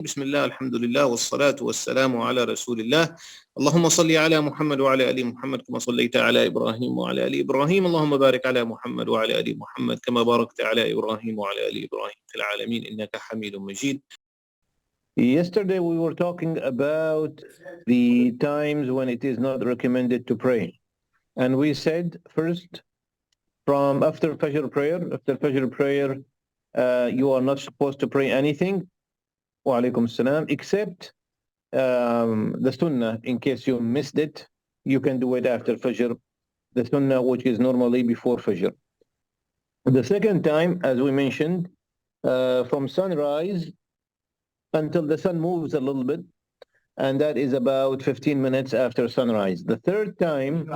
بسم الله الحمد لله والصلاة والسلام على رسول الله. اللهم صل على محمد وعلى آل محمد كما صليت على إبراهيم وعلى آل إبراهيم. اللهم بارك على محمد وعلى آل محمد كما باركت على إبراهيم وعلى آل إبراهيم في العالمين إنك حميد مجيد. Yesterday we were talking about the times when it is not recommended to pray. And we said first, from after Fajr prayer, you are not supposed to pray anything, wa alaikum salam, except the sunnah. In case you missed it, you can do it after Fajr, the sunnah which is normally before Fajr. The second time, as we mentioned, from sunrise until the sun moves a little bit, and that is about 15 minutes after sunrise. The third time,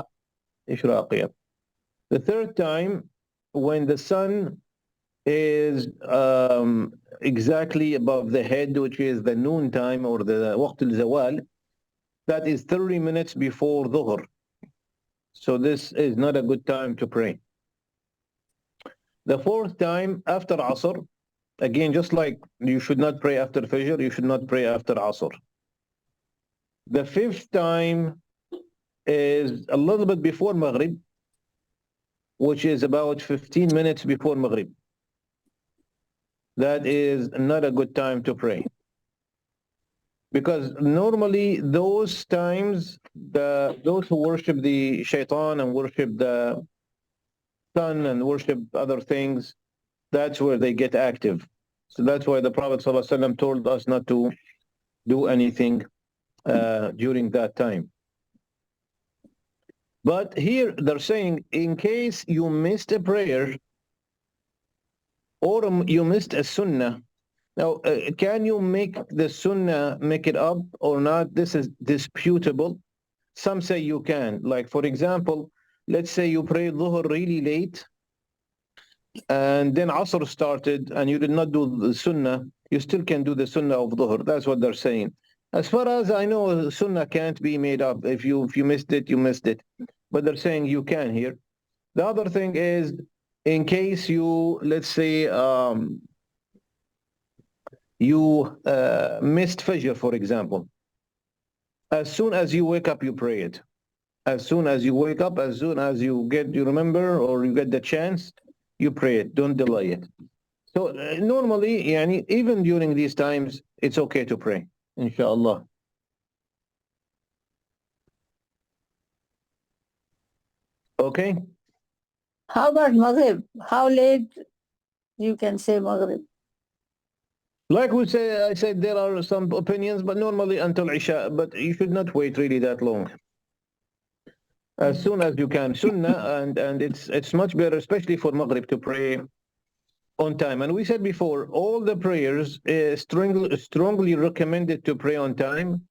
when the sun is exactly above the head, which is the noon time or the waqt al-zawal, that is 30 minutes before zuhr. So this is not a good time to pray. The fourth time after asr, again, just like you should not pray after Fajr, you should not pray after asr. The fifth time is a little bit before maghrib, which is about 15 minutes before maghrib. That is not a good time to pray. Because normally those times, those who worship the shaitan and worship the sun and worship other things, that's where they get active. So that's why the Prophet ﷺ told us not to do anything during that time. But here they're saying, in case you missed a prayer or you missed a sunnah, now can you make the sunnah, make it up or not? This is disputable. Some say you can. Like, for example, let's say you prayed dhuhr really late, and then asr started, and you did not do the sunnah, you still can do the sunnah of dhuhr. That's what they're saying. As far as I know, sunnah can't be made up. If you missed it, you missed it. But they're saying you can here. The other thing is, in case you, let's say, you missed Fajr, for example. As soon as you wake up, you pray it. As soon as you wake up, as soon as you remember or you get the chance, you pray it. Don't delay it. So normally, even during these times, it's okay to pray, inshallah. Okay? How about maghrib? How late you can say maghrib? Like we say, I said there are some opinions, but normally until isha, but you should not wait really that long. As soon as you can, sunnah, and it's much better, especially for maghrib, to pray on time. And we said before, all the prayers is strongly recommended to pray on time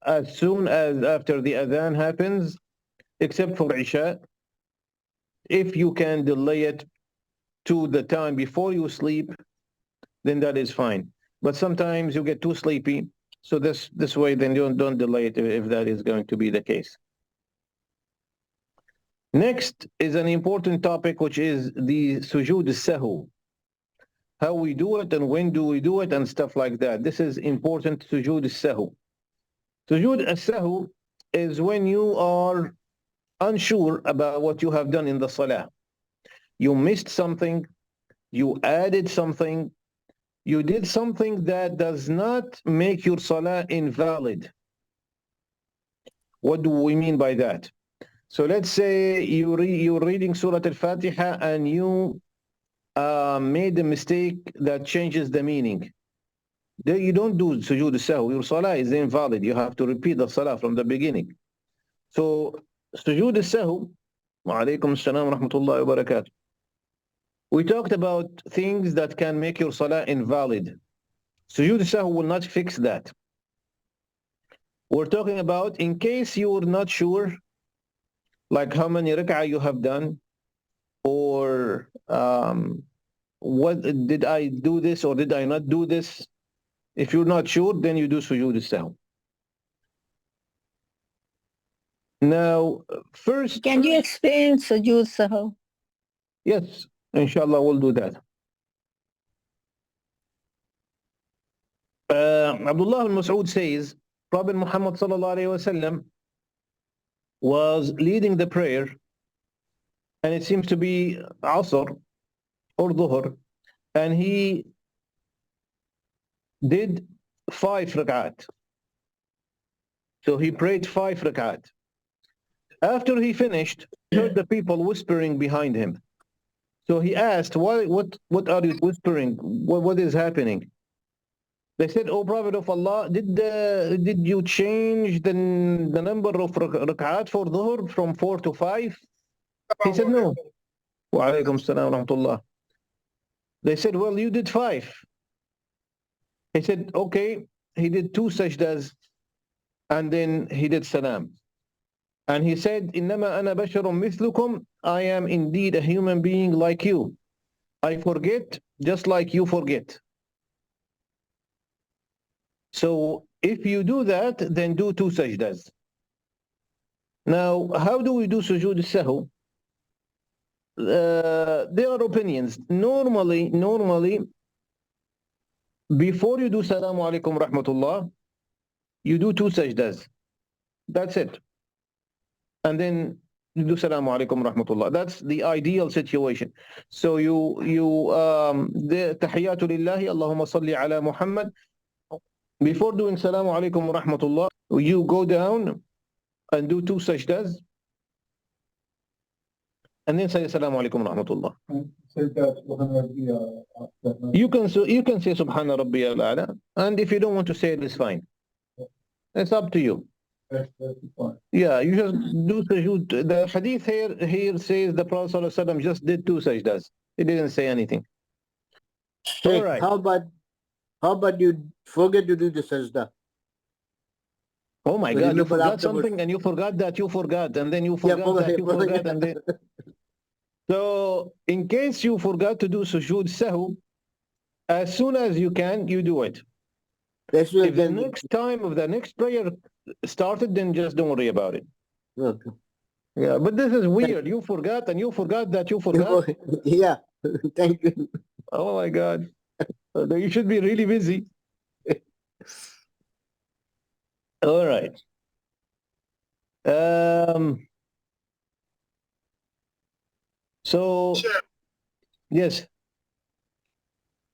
as soon as after the adhan happens, except for isha. If you can delay it to the time before you sleep, then that is fine. But sometimes you get too sleepy, so this way, then don't delay it if that is going to be the case. Next is an important topic, which is the Sujood Sahoo. How we do it and when do we do it and stuff like that. This is important, Sujood Sahoo. Sujood Sahoo is when you are unsure about what you have done in the salah. You missed something, you added something, you did something that does not make your salah invalid. What do we mean by that? So let's say you're reading Surah Al-Fatiha and you made a mistake that changes the meaning. You don't do Sujood Sahoo. Your salah is invalid. You have to repeat the salah from the beginning. So Sujood Sahoo, wa alaikum assalam wa rahmatullahi wa barakatuh. We talked about things that can make your salah invalid. Sujood Sahoo will not fix that. We're talking about in case you were not sure, like how many rak'ah you have done, or what did I do this or did I not do this? If you're not sure, then you do Sujood Sahoo. Now, first... Can you explain Sujood Sahoo? Yes, inshallah, we'll do that. Abdullah al-Mas'ud says, Prophet Muhammad sallallahu alayhi wasallam was leading the prayer, and it seems to be Asr or Dhuhr, and he did 5 rak'at. So he prayed 5 rak'at. After he finished, he heard the people whispering behind him. So he asked, what are you whispering? What is happening? They said, "O Prophet of Allah, did you change the number of rak'at for dhuhr from 4 to 5? He said, "No." Wa alaykum salam wa rahmatullah. They said, "Well, you did 5." He said, "Okay." He did 2 sajdas, and then he did salam. And he said, "Innama ana basharun mithlukum." I am indeed a human being like you. I forget just like you forget. So if you do that, then do 2 sajdas. Now, how do we do sujood sahoo? There are opinions. Normally, before you do salamu alaikum rahmatullah, you do 2 sajdas. That's it. And then you do salamu alaikum rahmatullah. That's the ideal situation. So the tahiyyatu lillahi, Allahumma salli ala Muhammad. Before doing salamu alaikum rahmatullah, you go down and do 2 sajdas, and then say assalamu alaikum rahmatullah. You can say subhana rabbiya al-a'la, and if you don't want to say it, it's fine. It's up to you. Yeah, you just do sujood. The hadith here says the Prophet ﷺ just did 2 sajdas. He didn't say anything. Hey, All right. how about you forget to do the sajda? Oh my So God, you remember forgot afterwards. something, and you forgot that you forgot, and then you Yeah, forgot that you forgot, and then... So in case you forgot to do sujood sahoo, as soon as you can, you do it. That's what If the next time of the next prayer started, then just don't worry about it. Okay. Yeah, but this is weird. You forgot, and you forgot that you forgot. Yeah, thank you. Oh my God. You should be really busy. All right. So, Sure. yes.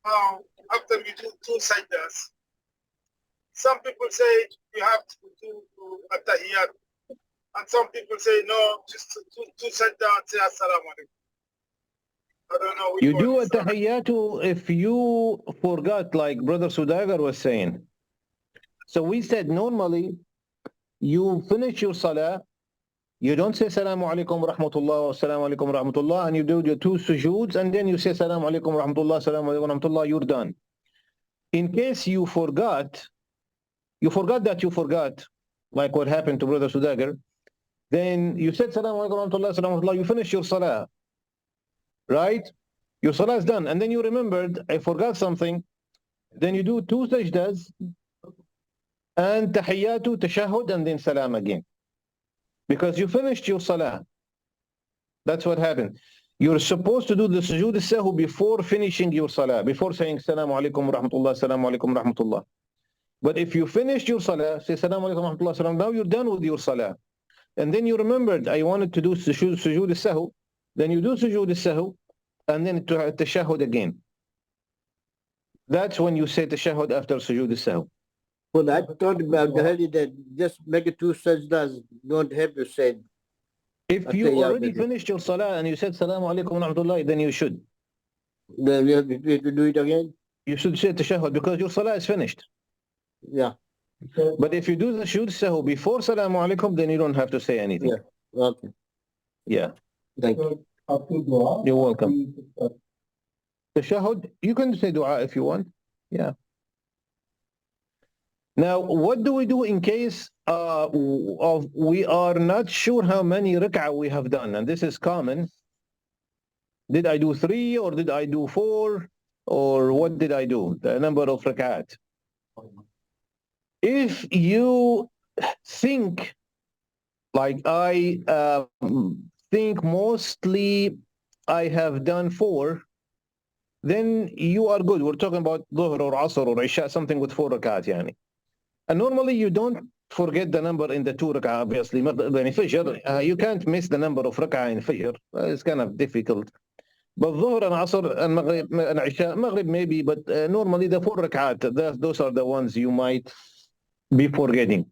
After you do 2 sajdas, some people say you have to do at-tahiyyat, and some people say no, just two sajda and say assalamu alaikum. I don't know which You one do a is correct. tahiyyatu if you forgot, like Brother Sudagar was saying. So we said normally you finish your salah, you don't say salamu alaikum rahmatullah wa salamu alaikum rahmatullah, and you do your 2 sujoods, and then you say salamu alaikum rahmatullah, salamu alaikum rahmatullah, you're done. In case you forgot that you forgot, like what happened to Brother Sudagar, then you said salamu alaikum rahmatullah, salamu alaikum, you finish your salah, right? Your salah is done, and then you remembered, I forgot something, then you do 2 sajdas, and tahiyyatu, tashahhud, and then salam again. Because you finished your salah. That's what happened. You're supposed to do the sujood sahoo before finishing your salah, before saying assalamu alaikum rahmatullah, assalamu alaikum rahmatullah. But if you finished your salah, say assalamu alaikum rahmatullah, salam, now you're done with your salah. And then you remembered, I wanted to do sujood sahoo, then you do sujood sahoo, and then tashahhud again. That's when you say tashahhud after sujood sahoo. Well, I thought about earlier that just make it 2 sajdas, don't have to say. If you already finished your salah and you said salamu alaikum wa rahmatullah, then you should. Then we have to do it again? You should say tashahhud because your salah is finished. Yeah. But if you do the sujood sahoo before salamu alaikum, then you don't have to say anything. Yeah. Okay. Yeah. Thank you. You're welcome. Tashahhud, you can say dua if you want. Yeah. Now, what do we do in case we are not sure how many rak'ah we have done? And this is common. Did I do 3 or did I do 4? Or what did I do? The number of rak'at. If you think, like I think mostly I have done 4, then you are good. We're talking about dhuhr or asr or isha, something with 4 rakat, yani. And normally you don't forget the number in the 2 rak'ah, obviously. Fajr, you can't miss the number of rak'ah in Fajr. It's kind of difficult. But dhuhr and asr and maghrib and isha, maghrib maybe, but normally the 4 rak'at, those are the ones you might be forgetting.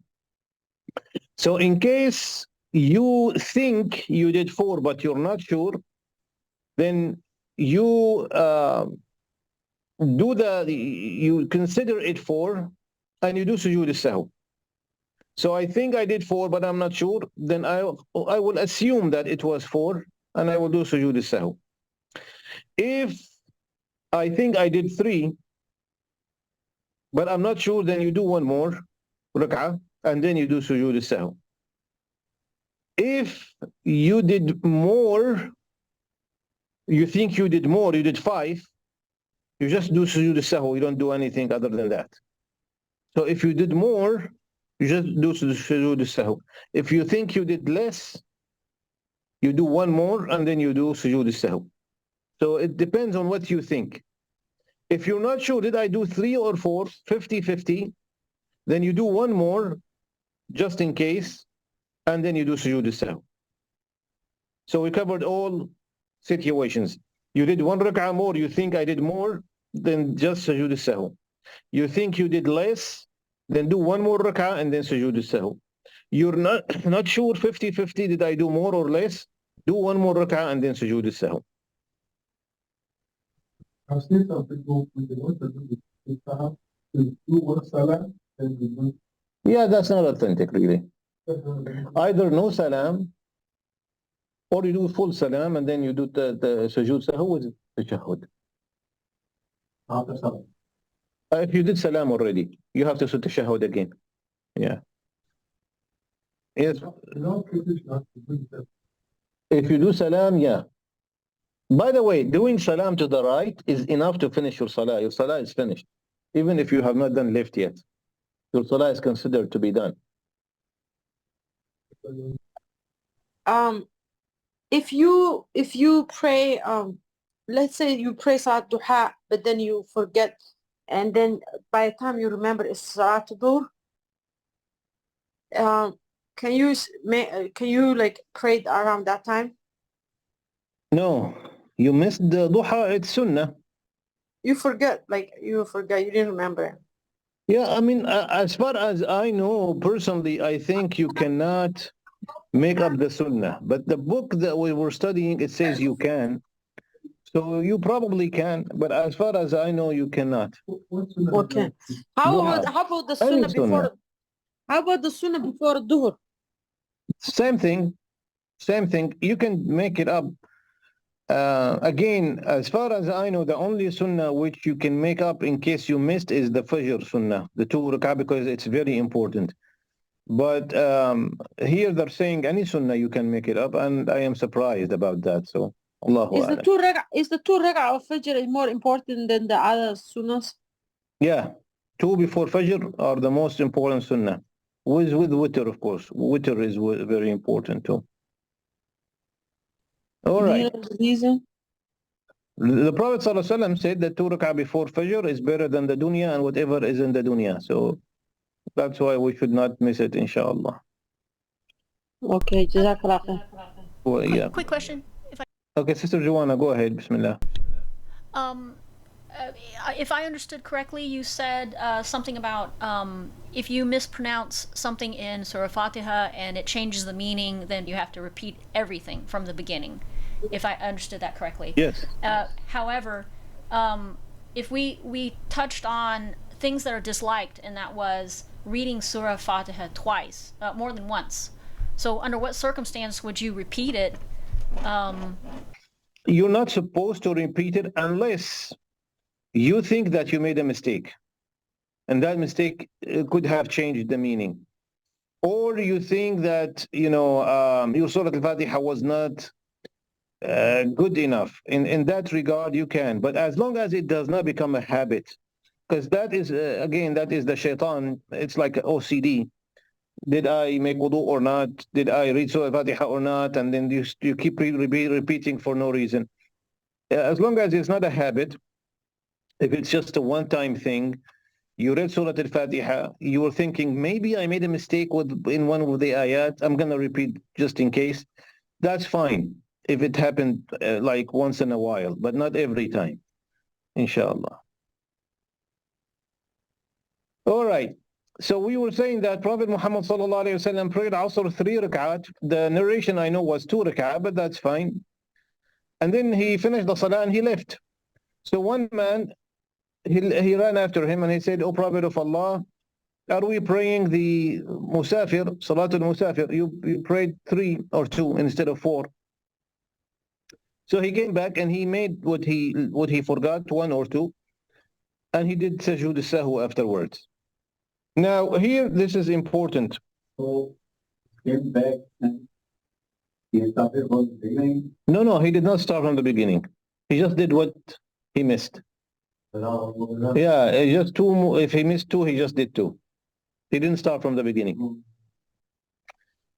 So in case you think you did 4 but you're not sure, then you you consider it 4 and you do sujood sahoo. So I think I did 4 but I'm not sure, then I will assume that it was 4 and I will do sujood sahoo. If I think I did 3 but I'm not sure, then you do 1 more rak'ah and then you do sujood sahoo. If you did more, you think you did more, you did 5, you just do sujood sahoo, you don't do anything other than that. So if you did more, you just do sujood sahoo. If you think you did less, you do 1 more and then you do sujood sahoo. So it depends on what you think. If you're not sure, did I do 3 or 4, 50-50, then you do 1 more just in case, and then you do sujood sahoo. So we covered all situations. You did 1 rak'ah more, you think I did more, then just sujood sahoo. You think you did less, then do 1 more rak'ah and then sujood sahoo. You're not sure 50-50, did I do more or less? Do 1 more rak'ah and then sujood sahoo. I've seen some people when they want to do the Isha, to do one salah, then they do. Yeah, that's not authentic, really. Either no salam, or you do full salam and then you do the sujood sahoo with tashahhud. After salah. If you did salam already, you have to do tashahhud again. Yeah. Yes. No British not to do that. If you do salam, yeah. By the way, doing salam to the right is enough to finish your salah. Your salah is finished. Even if you have not done left yet. Your salah is considered to be done. If you pray, let's say you pray Salat Duha, but then you forget, and then by the time you remember it's Salat Dhuhr, can you like pray around that time? No, you missed the duha, it's sunnah. You forget, you didn't remember. Yeah, I mean, as far as I know, personally, I think you cannot make up the sunnah. But the book that we were studying, it says you can. So you probably can, but as far as I know, you cannot. Okay. How about the sunnah Any before? sunnah. How about the sunnah before Dhuhr? Same thing. You can make it up. Again, as far as I know, the only sunnah which you can make up in case you missed is the Fajr sunnah, the 2 rak'ah, because it's very important. But here they're saying any sunnah you can make it up, and I am surprised about that. So, Allahu Is the A'lam. 2 rak'ah of Fajr more important than the other sunnahs? Yeah, 2 before Fajr are the most important sunnah. With witr, of course. Witr is very important too. All Do right. you know the reason? The Prophet ﷺ said that 2 rak'ah before Fajr is better than the dunya and whatever is in the dunya. So that's why we should not miss it, inshallah. Okay, Jazakallah khair. Well, yeah. Quick question. Okay, Sister Joanna, go ahead. Bismillah. If I understood correctly, you said something about if you mispronounce something in Surah Fatiha and it changes the meaning, then you have to repeat everything from the beginning, if I understood that correctly. Yes. However, if we touched on things that are disliked, and that was reading Surah Fatiha twice, more than once. So under what circumstance would you repeat it? You're not supposed to repeat it unless you think that you made a mistake. And that mistake could have changed the meaning. Or you think that, your Surah Al-Fatiha was not good enough. In that regard, you can. But as long as it does not become a habit, because that is, again, that is the shaitan. It's like OCD. Did I make wudu or not? Did I read Surah Al-Fatiha or not? And then you keep repeating for no reason. As long as it's not a habit, If it's just a one-time thing, you read Surah Al-Fatiha, you were thinking, maybe I made a mistake in one of the ayat, I'm going to repeat just in case. That's fine if it happened like once in a while, but not every time, inshallah. All right. So we were saying that Prophet Muhammad sallallahu alaihi wasallam prayed Asr 3 rak'at. The narration I know was 2 rak'at, but that's fine. And then he finished the salah and he left. So one man, he ran after him and he said, "O Prophet of Allah, are we praying the musafir, salatul musafir? You prayed 3 or 2 instead of 4. So he came back and he made what he forgot, 1 or 2, and he did Sujood Sahoo afterwards. Now here, this is important. So came back and he started from the beginning. No, he did not start from the beginning. He just did what he missed. Yeah, just 2. If he missed 2, he just did 2. He didn't start from the beginning.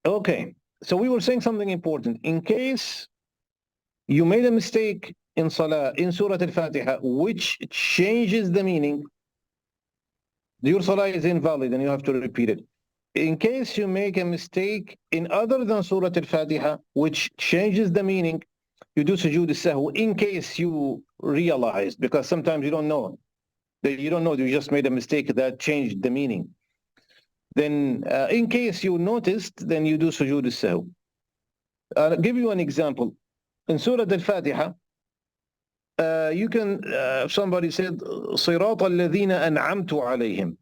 Okay, so we were saying something important. In case you made a mistake in Salah, in Surah Al-Fatiha, which changes the meaning, your Salah is invalid and you have to repeat it. In case you make a mistake in other than Surah Al-Fatiha, which changes the meaning, you do Sujood Sahoo in case you realize, because sometimes you don't know. You just made a mistake that changed the meaning. Then in case you noticed, then you do Sujood Sahoo. I'll give you an example. In Surah Al-Fatiha, you can, somebody said, صِرَاطَ الَّذِينَ أَنْعَمْتُ عَلَيْهِمْ.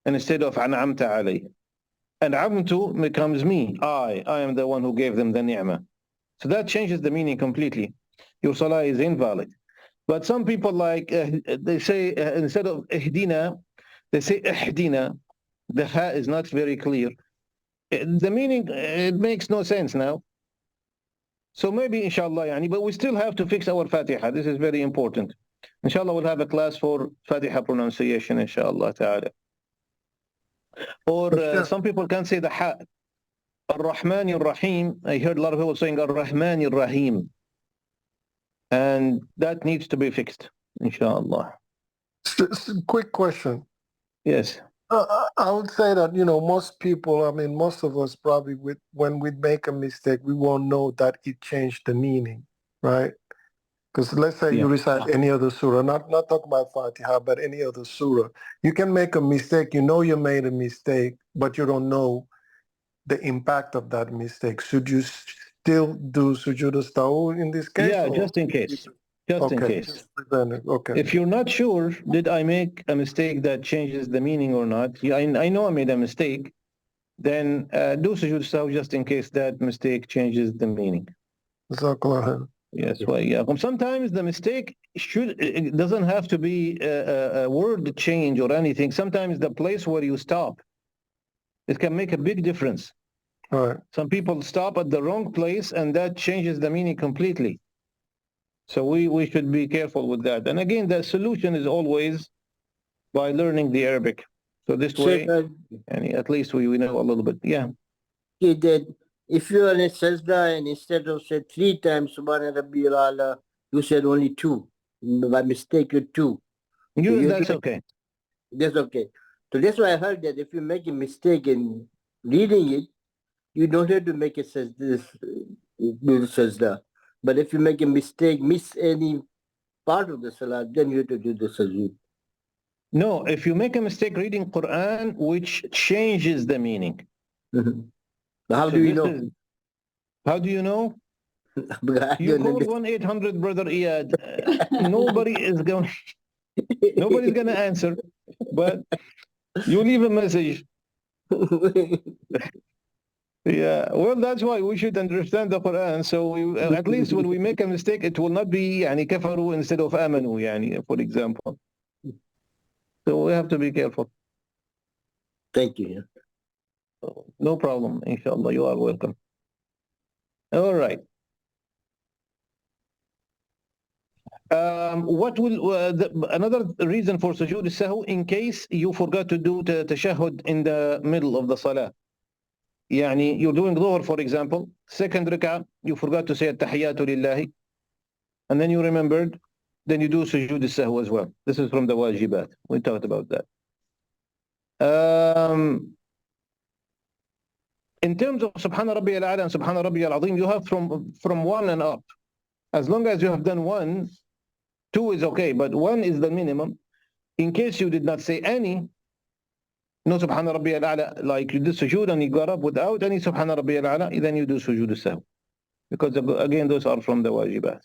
And instead of أَنْعَمْتَ عَلَيْهِمْ. أَنْعَمْتُ becomes me. I am the one who gave them the ni'mah. So that changes the meaning completely. Your salah is invalid. But some people they say, instead of ihdina, they say ihdina. The ha is not very clear. The meaning, it makes no sense now. So maybe inshallah, but we still have to fix our Fatiha. This is very important. Inshallah, we'll have a class for Fatiha pronunciation, inshallah ta'ala. Or some people can say the ha. Ar-Rahman Ar-Rahim. I heard a lot of people saying Ar-Rahman Ar-Rahim. And that needs to be fixed, inshallah. Quick question. Yes. I would say that, most people, most of us probably, when we make a mistake, we won't know that it changed the meaning, right? Because let's say you recite any other surah, not talking about Fatiha, but any other surah. You can make a mistake, you made a mistake, but you don't know the impact of that mistake. Should you still do Sujood Sahoo in this case? Yeah, just in case. Just in case. Okay. If you're not sure, did I make a mistake that changes the meaning or not? I know I made a mistake. Then do Sujood Sahoo just in case that mistake changes the meaning. Yes, well, yeah. Sometimes the mistake it doesn't have to be a word change or anything. Sometimes the place where you stop, it can make a big difference. All right. Some people stop at the wrong place and that changes the meaning completely. So we should be careful with that. And again, the solution is always by learning the Arabic. So this way, at least we know a little bit. Yeah. He did. If you are in sajda and instead of said 3 times Subhana Rabbiyal A'la, you said only 2. By mistake, you 2. That's okay. That's okay. So that's why I heard that if you make a mistake in reading it, you don't have to make it do the sajda. But if you make a mistake, miss any part of the salah, then you have to do the sujood. No, if you make a mistake reading Quran, which changes the meaning. How do you know? How do you know? You call 1-800 Brother Iyad. Nobody's going to answer, but you leave a message. Yeah, well, that's why we should understand the Quran. So at least when we make a mistake, it will not be kafaru instead of amanu, for example. So we have to be careful. Thank you. No problem, inshallah. You are welcome. All right. What will another reason for Sujood Sahoo in case you forgot to do the tashahhud in the middle of the salah? You're doing dhuhr, for example, second rak'ah, you forgot to say at-tahiyyatu lillahi, and then you remembered, then you do Sujood Sahoo as well. This is from the wajibat. We talked about that. In terms of Subhana Rabbi al-A'la and Subhana Rabbi al-Azim, you have from 1 and up. As long as you have done 1, 2 is okay, but 1 is the minimum. In case you did not say any, no Subhana Rabbi al-A'la, like you did sujood and you got up without any Subhana Rabbi al-A'la, then you do Sujood Sahoo. Because again, those are from the wajibat.